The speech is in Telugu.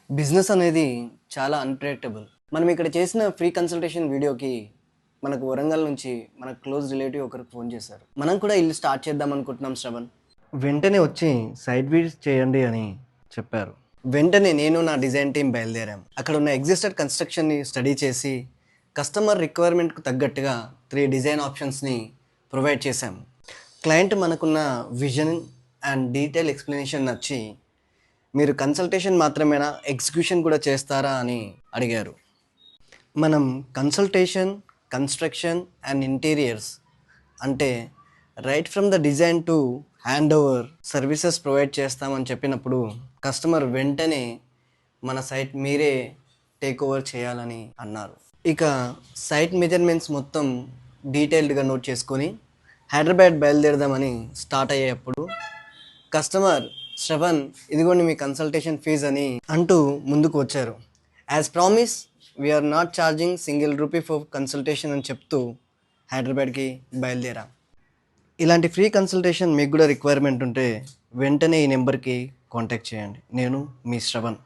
బిజినెస్ అనేది చాలా అన్‌ప్రెడిక్టబుల్. మనం ఇక్కడ చేసిన ఫ్రీ కన్సల్టేషన్ వీడియోకి మనకు వరంగల్ నుంచి మన క్లోజ్ రిలేటివ్ ఒకరికి ఫోన్ చేశారు. మనం కూడా ఇల్లు స్టార్ట్ చేద్దాం అనుకుంటున్నాం శ్రవణ్. వెంటనే వచ్చి సైట్ విజిట్ చేయండి అని చెప్పారు. వెంటనే నేను నా డిజైన్ టీమ్ బయలుదేరాం. అక్కడ ఉన్న ఎగ్జిస్టెడ్ కన్‌స్ట్రక్షన్‌ని స్టడీ చేసి కస్టమర్ రిక్వైర్మెంట్‌కు తగ్గట్టుగా 3 డిజైన్ ఆప్షన్స్‌ని ప్రొవైడ్ చేశాము. క్లయింట్ మనకున్న విజన్ అండ్ డీటెయిల్ ఎక్స్‌ప్లనేషన్ నచ్చి మీరు కన్సల్టేషన్ మాత్రమేనా ఎగ్జిక్యూషన్ కూడా చేస్తారా అని అడిగారు. మనం కన్సల్టేషన్, కన్స్ట్రక్షన్ అండ్ ఇంటీరియర్స్ అంటే right from the design to hand over services provide చేస్తామని చెప్పినప్పుడు కస్టమర్ వెంటనే మన సైట్ మీరే టేక్ ఓవర్ చేయాలని అన్నారు. ఇక సైట్ మెజర్మెంట్స్ మొత్తం డీటెయిల్డ్గా నోట్ చేసుకొని హైదరాబాద్ బయలుదేరదామని స్టార్ట్ అయ్యేటప్పుడు కస్టమర్ శ్రవణ్ ఇదిగోండి మీ కన్సల్టేషన్ ఫీజ్ అని అంటూ ముందుకు వచ్చారు. As promise we're not charging single rupee for consultation అని చెప్తూ హైదరాబాద్కి బయలుదేరాం. ఇలాంటి ఫ్రీ కన్సల్టేషన్ మీకు కూడా రిక్వైర్మెంట్ ఉంటే వెంటనే ఈ నెంబర్కి కాంటాక్ట్ చేయండి. నేను మీ శ్రవణ్.